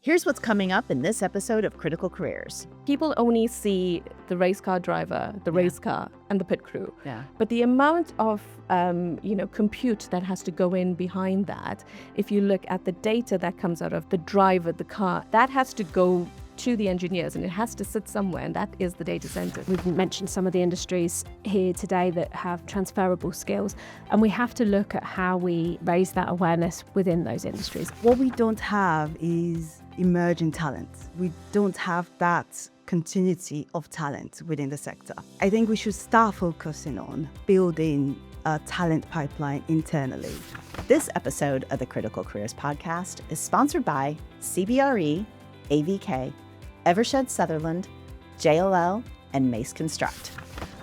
Here's what's coming up in this episode of Critical Careers. People only see the race car driver, the race car, and the pit crew. Yeah. But the amount of compute that has to go in behind that, if you look at the data that comes out of the driver, the car, that has to go to the engineers, and it has to sit somewhere, and that is the data center. We've mentioned some of the industries here today that have transferable skills, and we have to look at how we raise that awareness within those industries. What we don't have is emerging talent. We don't have that continuity of talent within the sector. I think we should start focusing on building a talent pipeline internally. This episode of the Critical Careers podcast is sponsored by CBRE, AVK, Evershed Sutherland, JLL, and Mace Construct.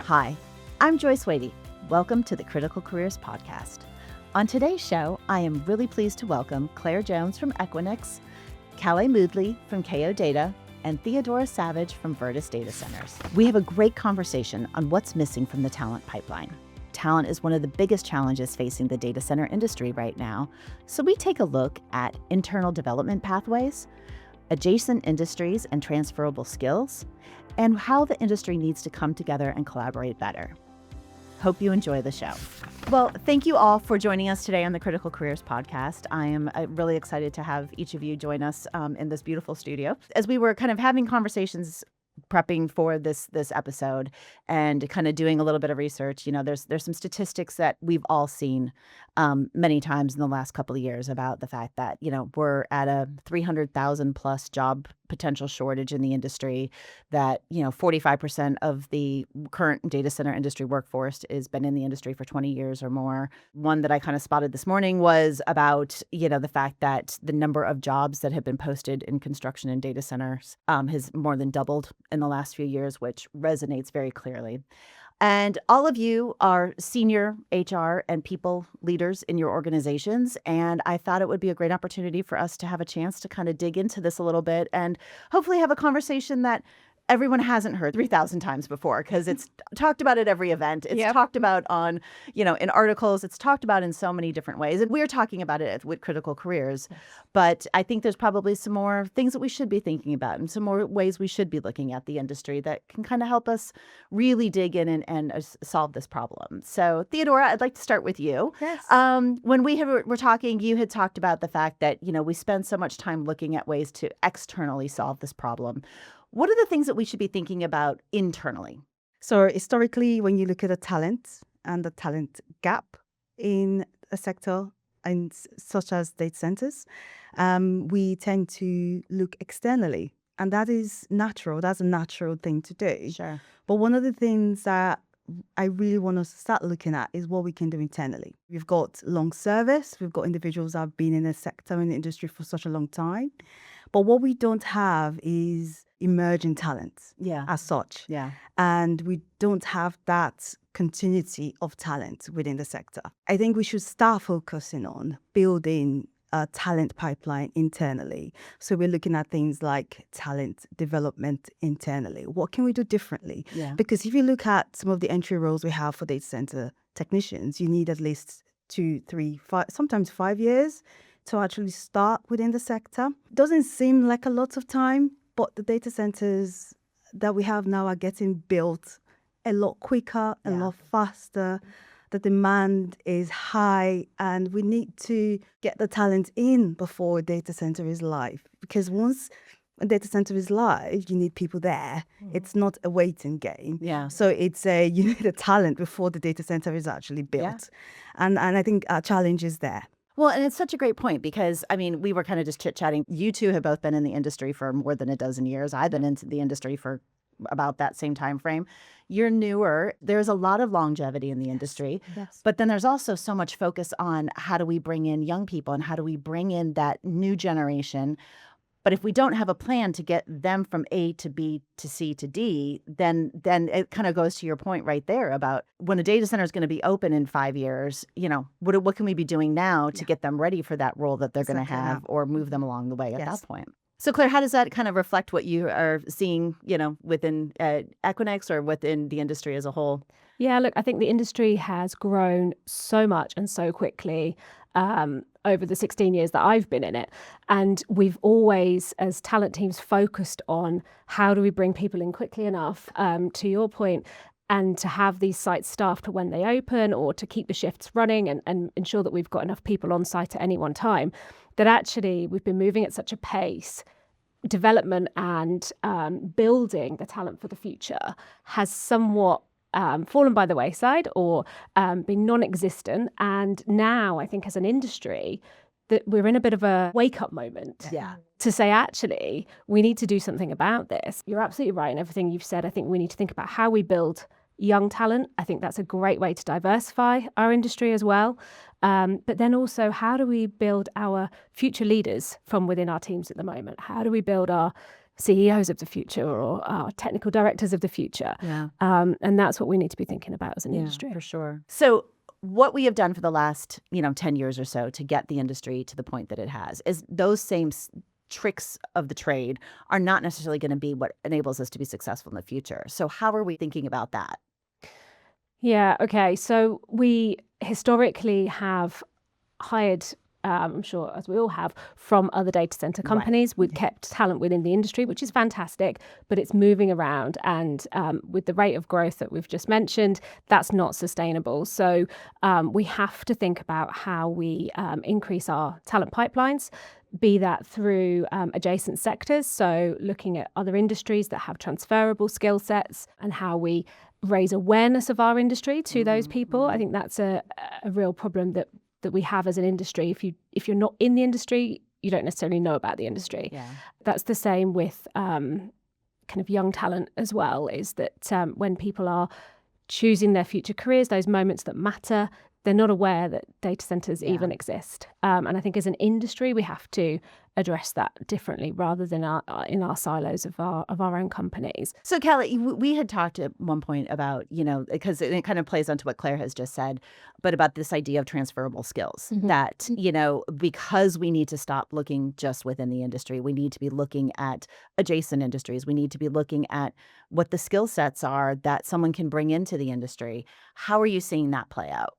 Hi, I'm Joyce Wady. Welcome to the Critical Careers podcast. On today's show, I am really pleased to welcome Claire Jones from Equinix, Kalay Moodley from Kao Data, and Theodora Savage from Virtus Data Centers. We have a great conversation on what's missing from the talent pipeline. Talent is one of the biggest challenges facing the data center industry right now, so we take a look at internal development pathways, adjacent industries and transferable skills, and how the industry needs to come together and collaborate better. Hope you enjoy the show. Well, thank you all for joining us today on the Critical Careers podcast. I am really excited to have each of you join us in this beautiful studio. As we were kind of having conversations prepping for this episode and kind of doing a little bit of research, there's some statistics that we've all seen many times in the last couple of years about the fact that, we're at a 300,000 plus job potential shortage in the industry, that, 45% of the current data center industry workforce has been in the industry for 20 years or more. One that I kind of spotted this morning was about, the fact that the number of jobs that have been posted in construction and data centers has more than doubled in the last few years, which resonates very clearly. And all of you are senior HR and people leaders in your organizations. And I thought it would be a great opportunity for us to have a chance to kind of dig into this a little bit and hopefully have a conversation that everyone hasn't heard 3,000 times before, because it's talked about at every event. It's talked about on, in articles. It's talked about in so many different ways. And we're talking about it with Critical Careers. Yes. But I think there's probably some more things that we should be thinking about and some more ways we should be looking at the industry that can kind of help us really dig in and solve this problem. So, Theodora, I'd like to start with you. Yes. When were talking, you had talked about the fact that, we spend so much time looking at ways to externally solve this problem. What are the things that we should be thinking about internally? So historically, when you look at the talent and the talent gap in a sector, and such as data centers, we tend to look externally. And that is natural. That's a natural thing to do. Sure. But one of the things that I really want us to start looking at is what we can do internally. We've got long service. We've got individuals that have been in the sector, in the industry for such a long time. But what we don't have is emerging talent as such. Yeah. And we don't have that continuity of talent within the sector. I think we should start focusing on building a talent pipeline internally. So we're looking at things like talent development internally. What can we do differently? Yeah. Because if you look at some of the entry roles we have for data center technicians, you need at least 2, 3, 5, sometimes 5 years to actually start within the sector. Doesn't seem like a lot of time, but the data centers that we have now are getting built a lot quicker, a lot faster. The demand is high, and we need to get the talent in before a data center is live. Because once a data center is live, you need people there. It's not a waiting game. Yeah. So you need a talent before the data center is actually built. Yeah. And I think our challenge is there. Well, and it's such a great point because, we were kind of just chit-chatting. You two have both been in the industry for more than a dozen years. I've been into the industry for about that same time frame. You're newer. There's a lot of longevity in the industry. Yes. But then there's also so much focus on how do we bring in young people and how do we bring in that new generation. But if we don't have a plan to get them from A to B to C to D, then it kind of goes to your point right there about when a data center is going to be open in 5 years, what can we be doing now to get them ready for that role that they're going to have or move them along the way at that point? So, Claire, how does that kind of reflect what you are seeing, within Equinix or within the industry as a whole? Yeah, look, I think the industry has grown so much and so quickly over the 16 years that I've been in it. And we've always, as talent teams, focused on how do we bring people in quickly enough, to your point, and to have these sites staffed when they open, or to keep the shifts running and ensure that we've got enough people on site at any one time, that actually we've been moving at such a pace. Development and building the talent for the future has somewhat fallen by the wayside, or been non-existent. And now I think as an industry that we're in a bit of a wake-up moment to say, actually, we need to do something about this. You're absolutely right in everything you've said. I think we need to think about how we build young talent. I think that's a great way to diversify our industry as well. But then also, how do we build our future leaders from within our teams at the moment? How do we build our CEOs of the future, or our technical directors of the future? And that's what we need to be thinking about as an industry. For sure. So what we have done for the last 10 years or so to get the industry to the point that it has is those same tricks of the trade are not necessarily going to be what enables us to be successful in the future. So how are we thinking about that? Yeah, okay. So we historically have hired, I'm sure as we all have, from other data center companies. We've kept talent within the industry, which is fantastic, but it's moving around. And with the rate of growth that we've just mentioned, that's not sustainable. So we have to think about how we increase our talent pipelines, be that through adjacent sectors. So looking at other industries that have transferable skill sets, and how we raise awareness of our industry to those people. I think that's a real problem that we have as an industry. If you're not in the industry, you don't necessarily know about the industry. That's the same with kind of young talent as well, is that when people are choosing their future careers, those moments that matter, they're not aware that data centers even exist. And I think as an industry, we have to address that differently, rather than in our silos of our own companies. So Kalay, we had talked at one point about, because it kind of plays onto what Claire has just said, but about this idea of transferable skills, that, because we need to stop looking just within the industry, we need to be looking at adjacent industries. We need to be looking at what the skill sets are that someone can bring into the industry. How are you seeing that play out?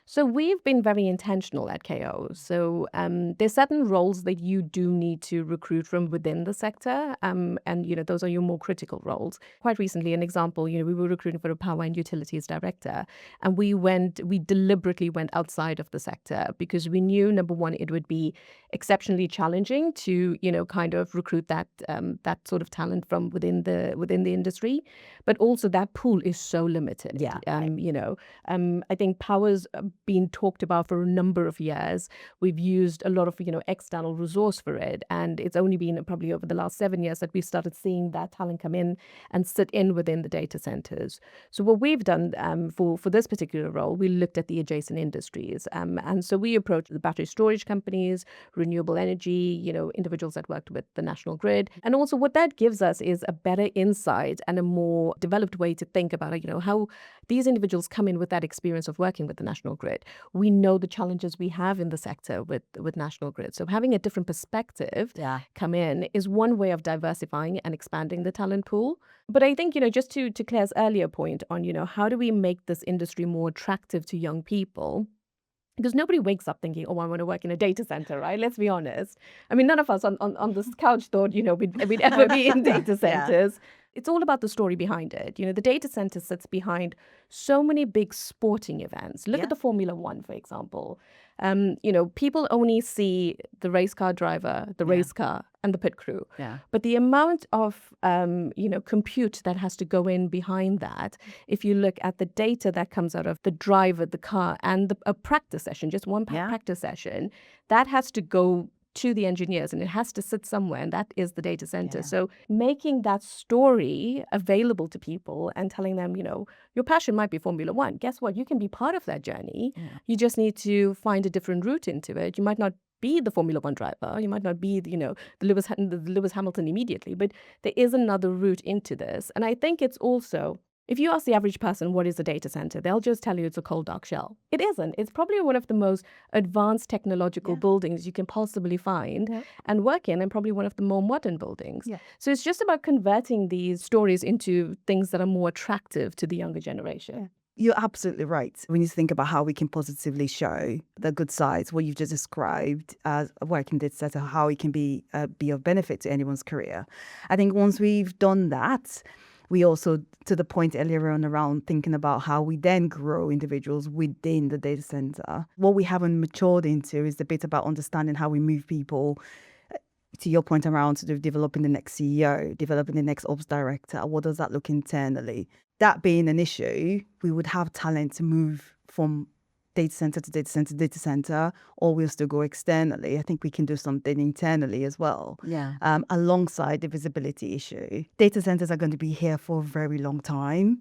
So we've been very intentional at KO. So there's certain roles that you do need to recruit from within the sector. And, those are your more critical roles. Quite recently, an example, we were recruiting for a power and utilities director. And we deliberately went outside of the sector, because we knew, number one, it would be exceptionally challenging to, kind of recruit that sort of talent from within the industry. But also that pool is so limited. I think power's been talked about for a number of years. We've used a lot of, external resource for it. And it's only been probably over the last 7 years that we've started seeing that talent come in and sit in within the data centers. So what we've done for this particular role, we looked at the adjacent industries. And so we approached the battery storage companies, renewable energy, individuals that worked with the national grid. And also what that gives us is a better insight and a more developed way to think about, how these individuals come in with that experience of working with the national grid. We know the challenges we have in the sector with national grid. So having a different perspective come in is one way of diversifying and expanding the talent pool. But I think, just to Claire's earlier point on, how do we make this industry more attractive to young people? Because nobody wakes up thinking, oh, I want to work in a data center, right? Let's be honest. I mean, none of us on this couch thought, we'd ever be in data centers. It's all about the story behind it. The data center sits behind so many big sporting events. Look at the Formula One, for example. People only see the race car driver, the race car, and the pit crew. But the amount of, compute that has to go in behind that, if you look at the data that comes out of the driver, the car, and a practice session, just one practice session, that has to go to the engineers, and it has to sit somewhere, and that is the data center. So making that story available to people and telling them, your passion might be Formula One. Guess what? You can be part of that journey. You just need to find a different route into it. You might not be the Formula One driver. You might not be, the Lewis Hamilton immediately, but there is another route into this. And I think it's also, if you ask the average person what is a data center, they'll just tell you it's a cold, dark shell. It isn't. It's probably one of the most advanced technological buildings you can possibly find and work in, and probably one of the more modern buildings. So it's just about converting these stories into things that are more attractive to the younger generation. You're absolutely right. We need to think about how we can positively show the good sides, what you've just described as a working data center, how it can be of benefit to anyone's career. I think once we've done that, we also, to the point earlier on around thinking about how we then grow individuals within the data center. What we haven't matured into is the bit about understanding how we move people, to your point around sort of developing the next CEO, developing the next ops director. What does that look internally? That being an issue, we would have talent to move from data center to data center to data center, or we'll still go externally. I think we can do something internally as well. Yeah. Alongside the visibility issue. Data centers are going to be here for a very long time,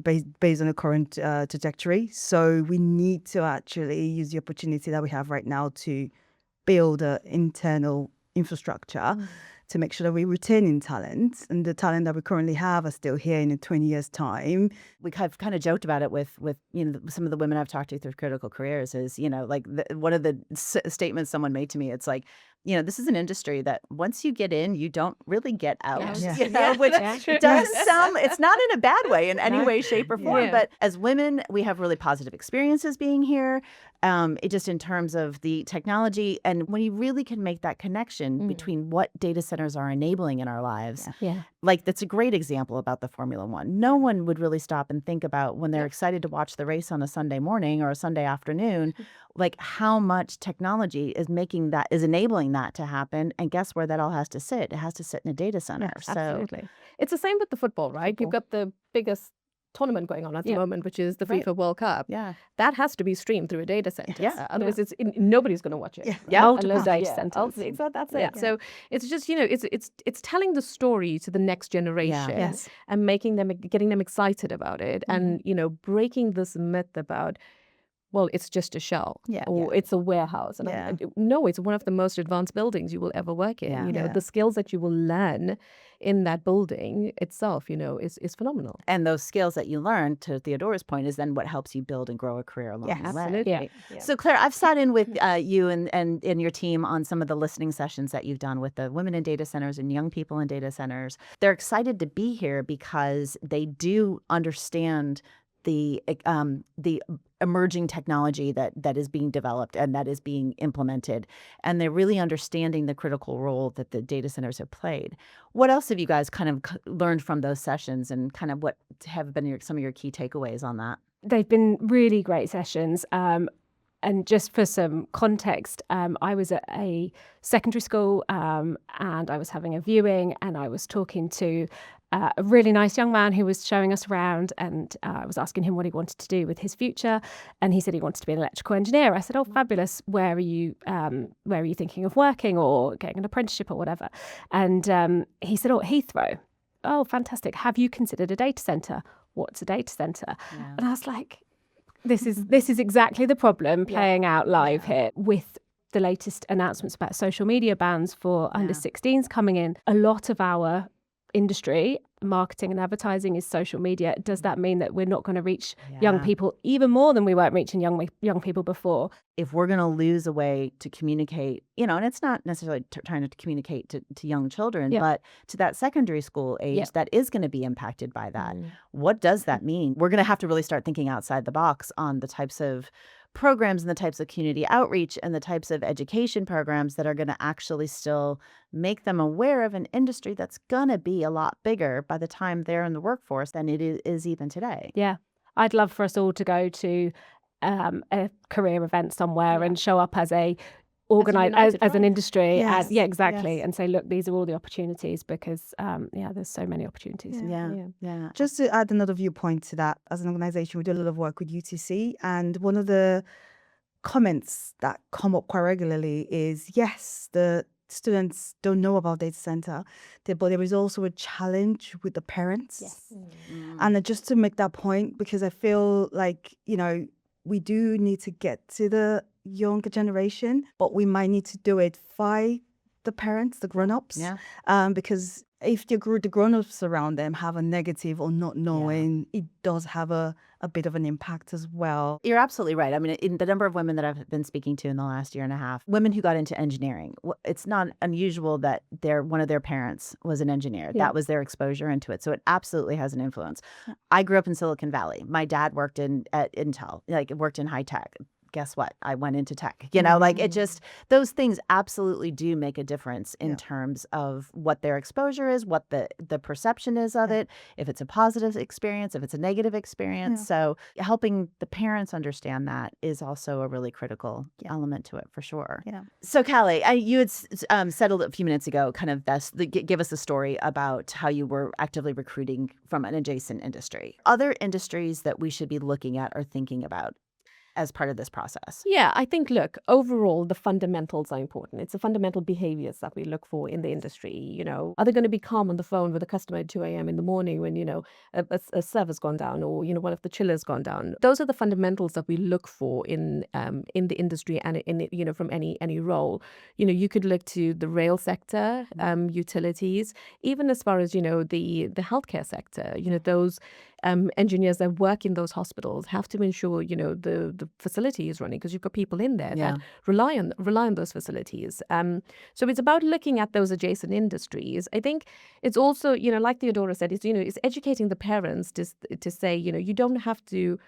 based on the current trajectory. So we need to actually use the opportunity that we have right now to build an internal infrastructure to make sure that we're retaining talent, and the talent that we currently have are still here in 20 years' time. We have kind of joked about it with some of the women I've talked to through critical careers is, like one of the statements someone made to me, it's like, this is an industry that once you get in, you don't really get out, which does sound, it's not in a bad way in any way, shape or form. Yeah. But as women, we have really positive experiences being here. It just in terms of the technology, and when you really can make that connection between what data centers are enabling in our lives. Like that's a great example about the Formula One. No one would really stop and think about when they're excited to watch the race on a Sunday morning or a Sunday afternoon, like how much technology is enabling that to happen. And guess where that all has to sit? It has to sit in a data center. Yes, absolutely. It's the same with the football, right? You've got the biggest tournament going on at the moment, which is the FIFA World Cup. Yeah, that has to be streamed through a data center. Otherwise, nobody's going to watch it. Multiple data centers. So that's it. So it's just it's telling the story to the next generation and getting them excited about it, and breaking this myth about, well, it's just a shell or it's a warehouse. And no, it's one of the most advanced buildings you will ever work in. The skills that you will learn in that building itself, is phenomenal. And those skills that you learn, to Theodora's point, is then what helps you build and grow a career along the way. Absolutely. Yeah. So Claire, I've sat in with you and your team on some of the listening sessions that you've done with the women in data centers and young people in data centers. They're excited to be here because they do understand the emerging technology that is being developed and that is being implemented. And they're really understanding the critical role that the data centers have played. What else have you guys kind of learned from those sessions, and kind of what have been some of your key takeaways on that? They've been really great sessions. And just for some context, I was at a secondary school and I was having a viewing, and I was talking to a really nice young man who was showing us around, and I was asking him what he wanted to do with his future, and he said he wanted to be an electrical engineer. I said, "Oh, fabulous! Where are you thinking of working, or getting an apprenticeship or whatever?" And he said, "Oh, Heathrow." "Oh, fantastic! Have you considered a data center?" "What's a data center?" And I was like, "This is exactly the problem playing out live here with." The latest announcements about social media bans for under 16s coming in. A lot of our industry, marketing and advertising, is social media. Does that mean that we're not going to reach young people even more than we weren't reaching young people before? If we're going to lose a way to communicate, and it's not necessarily trying to communicate to young children, but to that secondary school age that is going to be impacted by that. What does that mean? We're going to have to really start thinking outside the box on the types of programs and the types of community outreach and the types of education programs that are going to actually still make them aware of an industry that's going to be a lot bigger by the time they're in the workforce than it is even today. Yeah. I'd love for us all to go to a career event somewhere and show up as as an industry. Exactly. And say, look, these are all the opportunities, because there's so many opportunities. Yeah. Just to add another viewpoint to that, as an organization, we do a lot of work with UTC, and one of the comments that come up quite regularly is, yes, the students don't know about data center, but there is also a challenge with the parents. Yes. And just to make that point, because I feel like, we do need to get to the younger generation, but we might need to do it the parents, the grown-ups. Yeah. Because if the grown-ups around them have a negative or not knowing, it does have a bit of an impact as well. You're absolutely right. I mean, in the number of women that I've been speaking to in the last year and a half, women who got into engineering, it's not unusual that one of their parents was an engineer. Yeah. That was their exposure into it. So it absolutely has an influence. I grew up in Silicon Valley. My dad worked at Intel, like worked in high tech. Guess what? I went into tech. Like it just, those things absolutely do make a difference in terms of what their exposure is, what the perception is of it, if it's a positive experience, if it's a negative experience. So helping the parents understand that is also a really critical element to it for sure. Yeah. So Kalay, you had said a few minutes ago, kind of give us a story about how you were actively recruiting from an adjacent industry. Other industries that we should be looking at or thinking about as part of this process? Yeah, I think, look, overall, the fundamentals are important. It's the fundamental behaviors that we look for in the industry. Are they going to be calm on the phone with a customer at 2 a.m. in the morning when, a server's gone down or, one of the chillers gone down? Those are the fundamentals that we look for in the industry and from any role. You could look to the rail sector, utilities, even as far as, the healthcare sector. Those engineers that work in those hospitals have to ensure, the facility is running because you've got people in there that rely on those facilities. So it's about looking at those adjacent industries. I think it's also, like Theodora said, it's educating the parents to say, you don't have to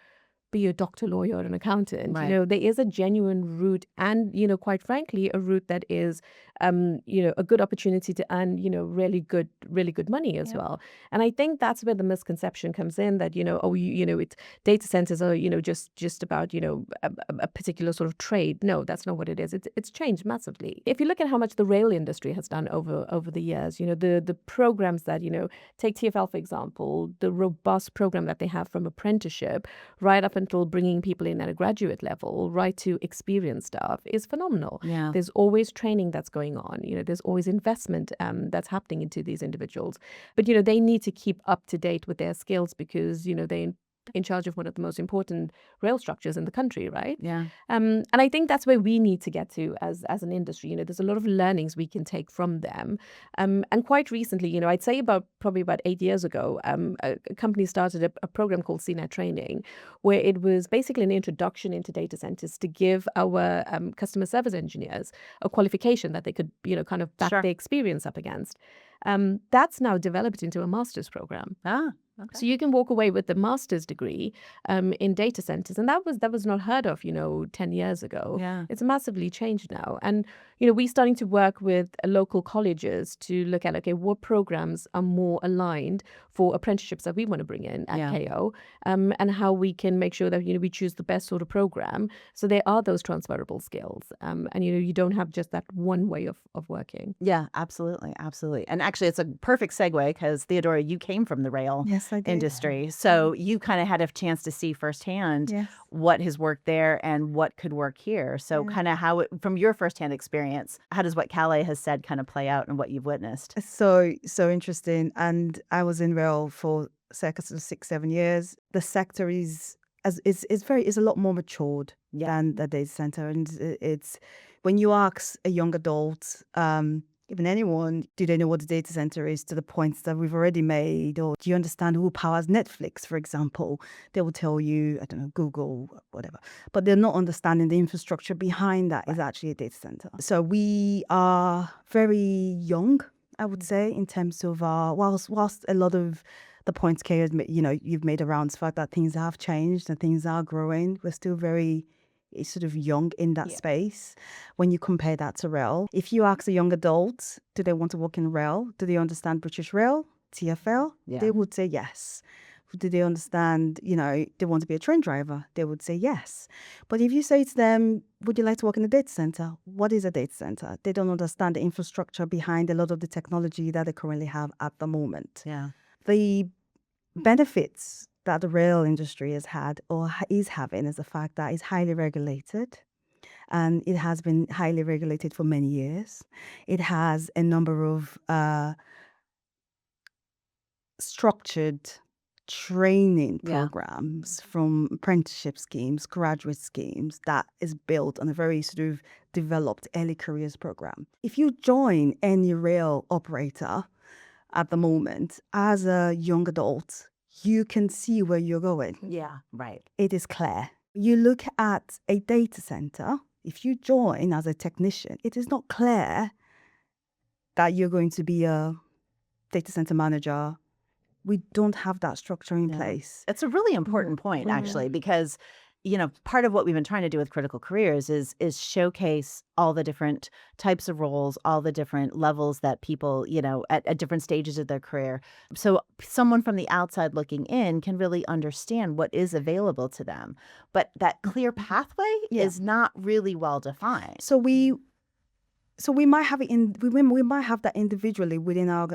be a doctor, lawyer, or an accountant. Right. There is a genuine route and, quite frankly, a route that is, a good opportunity to earn, really good money as well. And I think that's where the misconception comes in that, it's data centers are, just about, a particular sort of trade. No, that's not what it is. It's changed massively. If you look at how much the rail industry has done over the years, the programs that, take TfL, for example, the robust program that they have from apprenticeship right up until bringing people in at a graduate level, right to experienced staff is phenomenal. Yeah. There's always training that's going on. There's always investment that's happening into these individuals. But, they need to keep up to date with their skills because, they're in charge of one of the most important rail structures in the country, right? Yeah. And I think that's where we need to get to as an industry. There's a lot of learnings we can take from them. And quite recently, I'd say probably about 8 years ago, a company started a program called CNET Training, where it was basically an introduction into data centers to give our customer service engineers a qualification that they could, kind of back Sure. their experience up against. That's now developed into a master's program. Okay. So you can walk away with the master's degree in data centers. And that was not heard of, 10 years ago. Yeah. It's massively changed now. And, we're starting to work with local colleges to look at, okay, what programs are more aligned for apprenticeships that we want to bring in at KO, and how we can make sure that, we choose the best sort of program. So there are those transferable skills. And, you don't have just that one way of working. Yeah, absolutely. Absolutely. And actually, it's a perfect segue because Theodora, you came from the rail Yes, I did. industry. So you kind of had a chance to see firsthand what has worked there and what could work here. So kind of from your firsthand experience, how does what Kalay has said kind of play out and what you've witnessed? So interesting. And I was in rail for circa 6-7 years. The sector is a lot more matured than the data center. And it's when you ask a young adult, even anyone, do they know what the data center is to the points that we've already made? Or do you understand who powers Netflix, for example? They will tell you, I don't know, Google, whatever. But they're not understanding the infrastructure behind that is actually a data center. So we are very young, I would say, in terms of whilst a lot of the points Kay has, you've made around the fact that things have changed and things are growing, we're still very sort of young in that space when you compare that to rail. If you ask a young adult, do they want to work in rail? Do they understand British Rail, TfL? They would say yes. Do they understand, they want to be a train driver? They would say yes. But if you say to them, would you like to work in a data center? What is a data center? They don't understand the infrastructure behind a lot of the technology that they currently have at the moment. Yeah. The benefits that the rail industry has had or is having is the fact that it's highly regulated, and it has been highly regulated for many years. It has a number of structured training programs, from apprenticeship schemes, graduate schemes, that is built on a very sort of developed early careers program. If you join any rail operator at the moment as a young adult, you can see where you're going. Yeah, right. It is clear. You look at a data center, if you join as a technician, it is not clear that you're going to be a data center manager. We don't have that structure in place. It's a really important point, actually, because, you know, part of what we've been trying to do with Critical Careers is showcase all the different types of roles, all the different levels that people, you know, at different stages of their career. So someone from the outside looking in can really understand what is available to them. But that clear pathway is not really well defined. So we might have it we might have that individually within our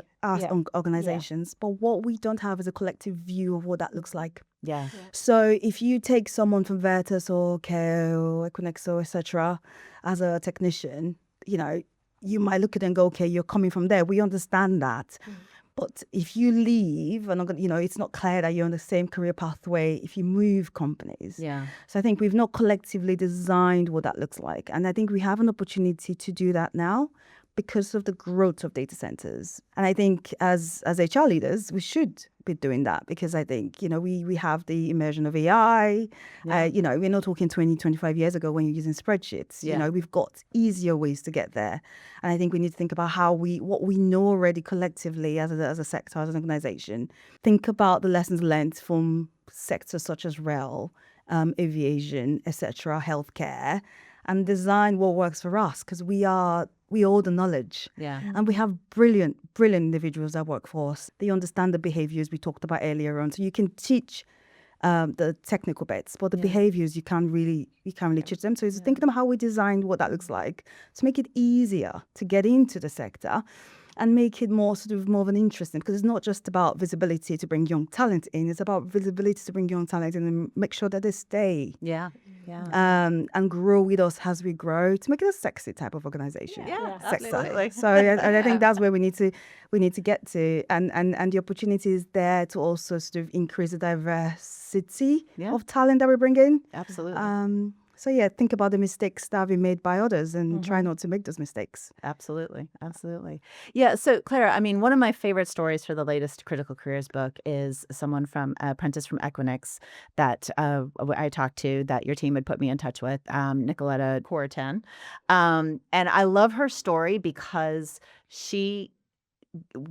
organizations, but what we don't have is a collective view of what that looks like. Yeah. So if you take someone from Veritas or Kao or Equinix or etc. as a technician, you know, you might look at it and go, okay, you're coming from there. We understand that. But if you leave, and you know, it's not clear that you're on the same career pathway if you move companies. Yeah. So I think we've not collectively designed what that looks like. And I think we have an opportunity to do that now because of the growth of data centers. And I think as HR leaders, we should be doing that, because I think, you know, we have the immersion of AI. You know, we're not talking 20, 25 years ago when you're using spreadsheets. You know, we've got easier ways to get there. And I think we need to think about what we know already collectively as a sector, as an organization. Think about the lessons learned from sectors such as rail, aviation, etc., healthcare, and design what works for us, because we hold the knowledge. Yeah. And we have brilliant individuals that work for us. They understand the behaviors we talked about earlier on. So you can teach the technical bits, but the behaviors you can't really teach them. So it's thinking about how we designed what that looks like to make it easier to get into the sector and make it more of an interesting, because it's not just about visibility to bring young talent in, it's about visibility to bring young talent in and make sure that they stay. Yeah. And grow with us as we grow, to make it a sexy type of organization. Absolutely. So I think that's where we need to get to, and the opportunity is there to also sort of increase the diversity of talent that we bring in. Absolutely. So think about the mistakes that have been made by others and try not to make those mistakes. Absolutely. Yeah. So Clara, I mean, one of my favorite stories for the latest Critical Careers book is someone from apprentice from Equinix that I talked to, that your team had put me in touch with, Nicoletta Corritan. And I love her story because she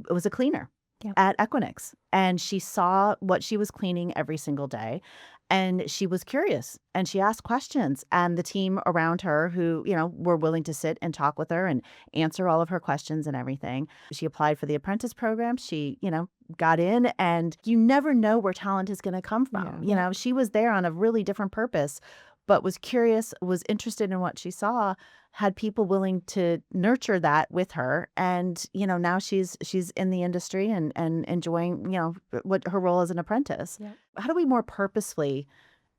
was a cleaner at Equinix, and she saw what she was cleaning every single day. And she was curious, and she asked questions, and the team around her, who, you know, were willing to sit and talk with her and answer all of her questions and everything. She applied for the apprentice program. She, you know, got in, and you never know where talent is going to come from. You know, she was there on a really different purpose, but was curious, was interested in what she saw, had people willing to nurture that with her. And, you know, now she's in the industry and enjoying, you know, what her role as an apprentice. Yeah. How do we more purposefully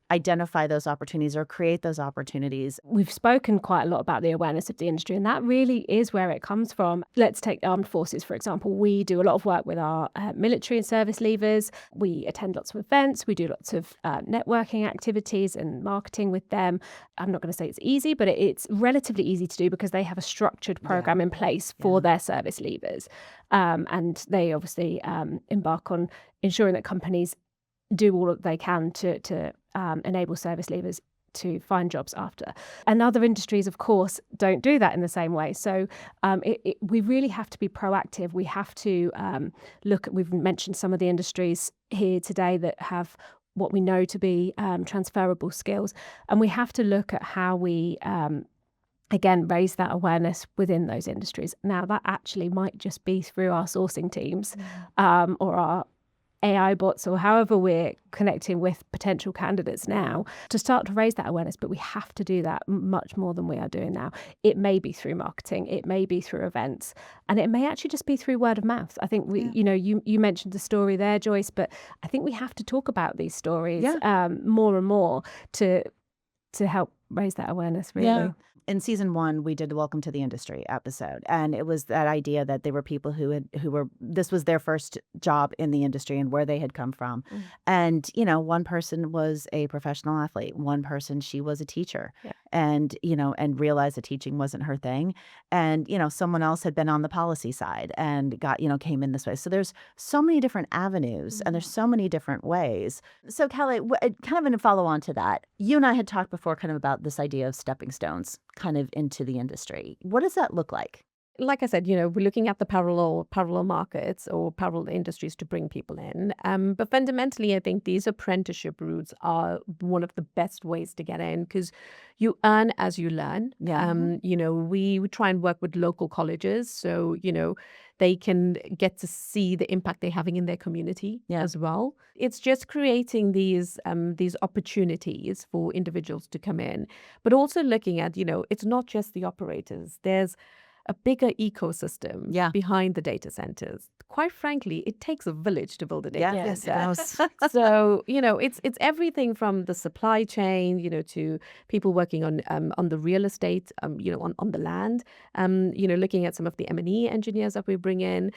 identify those opportunities or create those opportunities? We've spoken quite a lot about the awareness of the industry, and that really is where it comes from. Let's take armed forces, for example. We do a lot of work with our military and service leavers. We attend lots of events. We do lots of networking activities and marketing with them. I'm not going to say it's easy, but it's relatively easy to do because they have a structured program in place for their service leavers. And they obviously embark on ensuring that companies do all that they can to enable service leavers to find jobs after. And other industries, of course, don't do that in the same way. So we really have to be proactive. We have to look at, we've mentioned some of the industries here today that have what we know to be transferable skills. And we have to look at how we, again, raise that awareness within those industries. Now, that actually might just be through our sourcing teams or our AI bots, or however we're connecting with potential candidates now, to start to raise that awareness. But we have to do that much more than we are doing now. It may be through marketing, it may be through events, and it may actually just be through word of mouth. I think we, you know, you mentioned the story there, Joyce, but I think we have to talk about these stories more and more to help raise that awareness, really. in season 1, we did Welcome to the Industry episode, and it was that idea that they were people who were this was their first job in the industry and where they had come from. And one person was a professional athlete, one person, she was a teacher, and and realized that teaching wasn't her thing, and someone else had been on the policy side and got came in this way. So there's so many different avenues, and there's so many different ways. So Kalay, kind of in a follow on to that, you and I had talked before kind of about this idea of stepping stones kind of into the industry. What does that look like? Like I said, we're looking at the parallel markets or parallel industries to bring people in. But fundamentally, I think these apprenticeship routes are one of the best ways to get in because you earn as you learn. We try and work with local colleges, so they can get to see the impact they're having in their community as well. It's just creating these opportunities for individuals to come in, but also looking at it's not just the operators. There's a bigger ecosystem behind the data centers. Quite frankly, it takes a village to build a data center. So, it's everything from the supply chain, to people working on the real estate, on the land, looking at some of the M&E engineers that we bring in,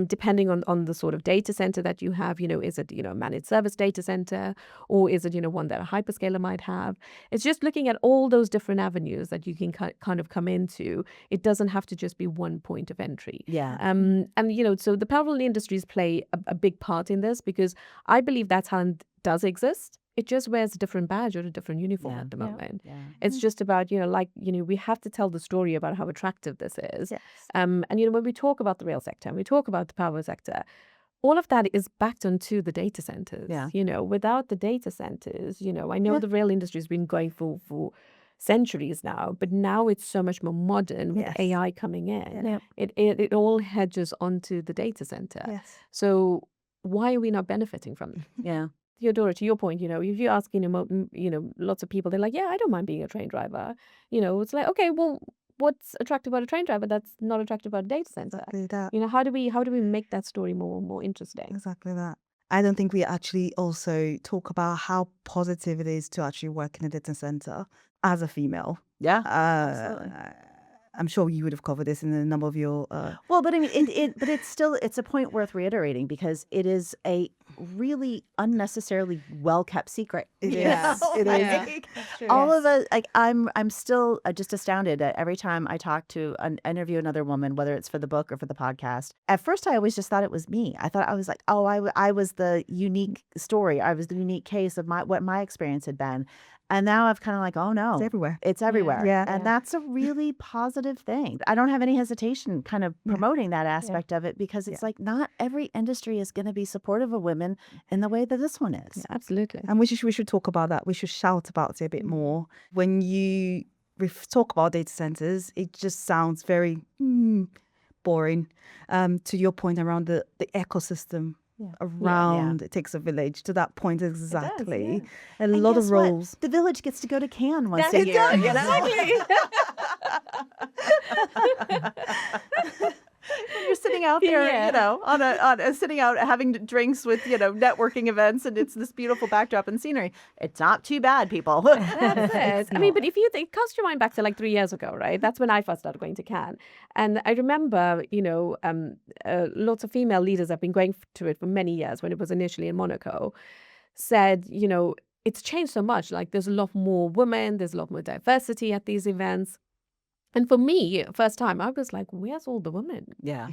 depending on the sort of data center that you have, is it, a managed service data center, or is it, one that a hyperscaler might have? It's just looking at all those different avenues that you can kind of come into. It doesn't have to just be one point of entry. So the parallel industries play a big part in this because I believe that talent does exist. It just wears a different badge or a different uniform at the moment. It's just about, we have to tell the story about how attractive this is. And, when we talk about the rail sector and we talk about the power sector, all of that is backed onto the data centers. Without the data centers, I know the rail industry has been going for centuries now, but now it's so much more modern with AI coming in. It all hedges onto the data center. So why are we not benefiting from it? Theodora, to your point, if you ask, lots of people, they're like, I don't mind being a train driver. It's like, okay, well, what's attractive about a train driver that's not attractive about a data center? Exactly that. How do we make that story more interesting? Exactly that. I don't think we actually also talk about how positive it is to actually work in a data center as a female. Absolutely. I'm sure you would have covered this in a number of your. Well, but I mean, it's a point worth reiterating because it is a really unnecessarily well kept secret. It is. It is. All of us, I'm still just astounded at every time I talk to interview another woman, whether it's for the book or for the podcast. At first, I always just thought it was me. I thought I was like, oh, I was the unique story. I was the unique case of what my experience had been. And now I've kind of like, oh no, it's everywhere. It's everywhere. And that's a really positive thing. I don't have any hesitation kind of promoting that aspect of it because it's like not every industry is going to be supportive of women in the way that this one is. Yeah, absolutely. And we should talk about that. We should shout about it a bit more. When you talk about data centers, it just sounds very boring. To your point around the ecosystem. Around it takes a village to that point exactly. Does, a lot of roles. The village gets to go to Cannes once a year. Exactly. You're sitting out there, on sitting out having drinks with, networking events, and it's this beautiful backdrop and scenery. It's not too bad, people. That's it. I mean, but if you cast your mind back to like 3 years ago, right? That's when I first started going to Cannes. And I remember, lots of female leaders have been going to it for many years when it was initially in Monaco, said, it's changed so much. Like there's a lot more women, there's a lot more diversity at these events. And for me, first time, I was like, where's all the women? Yeah.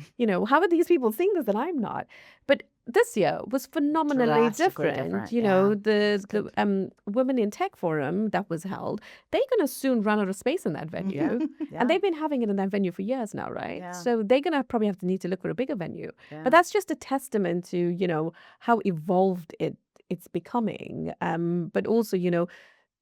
How are these people seeing this and I'm not? But this year was phenomenally different. The Women in Tech Forum that was held, they're going to soon run out of space in that venue. And they've been having it in that venue for years now, right? Yeah. So they're going to probably have to need to look for a bigger venue. Yeah. But that's just a testament to, how evolved it's becoming. But also,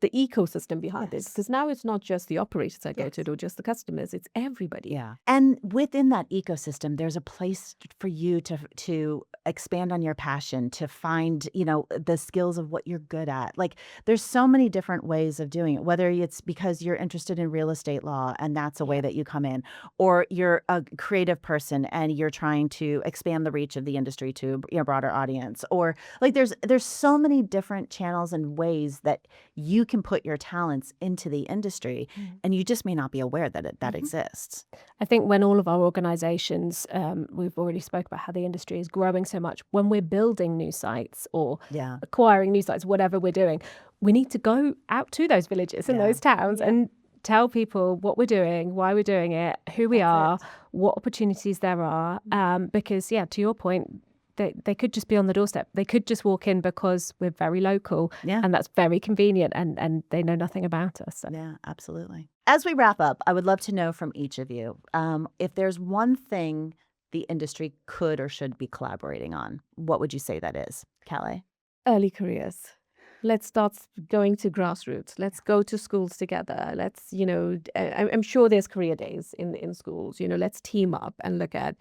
the ecosystem behind it, because now it's not just the operators that go to it or just the customers, it's everybody. Yeah. And within that ecosystem, there's a place for you to expand on your passion, to find, the skills of what you're good at. Like there's so many different ways of doing it, whether it's because you're interested in real estate law and that's a way that you come in, or you're a creative person and you're trying to expand the reach of the industry to a broader audience, or like there's so many different channels and ways that you can put your talents into the industry, and you just may not be aware that that exists. I think when all of our organizations, we've already spoke about how the industry is growing so much, when we're building new sites or acquiring new sites, whatever we're doing, we need to go out to those villages and those towns and tell people what we're doing, why we're doing it, who we are, what opportunities there are. Because, to your point, they could just be on the doorstep. They could just walk in because we're very local and that's very convenient and they know nothing about us. So. Yeah, absolutely. As we wrap up, I would love to know from each of you, if there's one thing the industry could or should be collaborating on, what would you say that is? Kalay? Early careers. Let's start going to grassroots. Let's go to schools together. Let's, I'm sure there's career days in schools. Let's team up and look at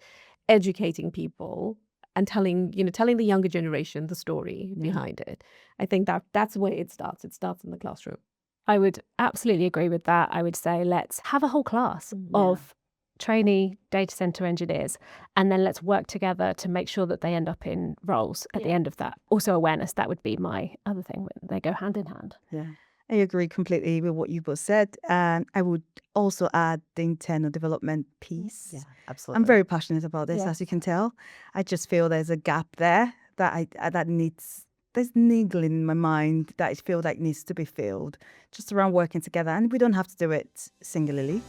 educating people and telling the younger generation the story behind it. I think that's where it starts. It starts in the classroom. I would absolutely agree with that. I would say let's have a whole class of trainee data center engineers, and then let's work together to make sure that they end up in roles at the end of that. Also awareness, that would be my other thing. They go hand in hand. Yeah, I agree completely with what you both said. And I would also add the internal development piece. Yeah, absolutely. I'm very passionate about this, as you can tell. I just feel there's a gap there there's niggling in my mind that I feel like needs to be filled, just around working together. And we don't have to do it singularly.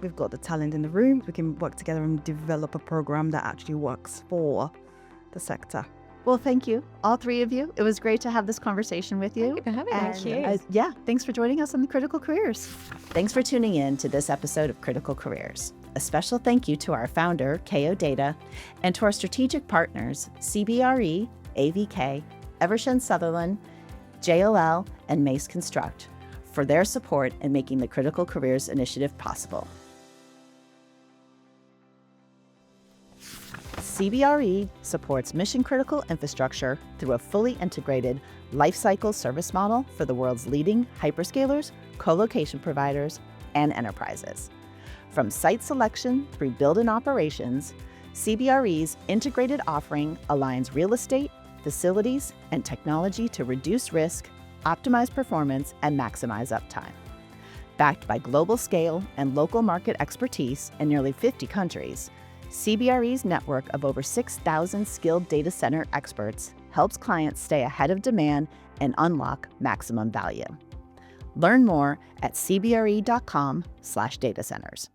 We've got the talent in the room. We can work together and develop a program that actually works for the sector. Well, thank you, all three of you. It was great to have this conversation with you. Thank you for having us. Thank you. Thanks for joining us on the Critical Careers. Thanks for tuning in to this episode of Critical Careers. A special thank you to our founder, Kao Data, and to our strategic partners, CBRE, AVK, Evershed Sutherland, JLL, and Mace Construct, for their support in making the Critical Careers Initiative possible. CBRE supports mission-critical infrastructure through a fully integrated lifecycle service model for the world's leading hyperscalers, co-location providers, and enterprises. From site selection through build and operations, CBRE's integrated offering aligns real estate, facilities, and technology to reduce risk, optimize performance, and maximize uptime. Backed by global scale and local market expertise in nearly 50 countries, CBRE's network of over 6,000 skilled data center experts helps clients stay ahead of demand and unlock maximum value. Learn more at cbre.com/datacenters.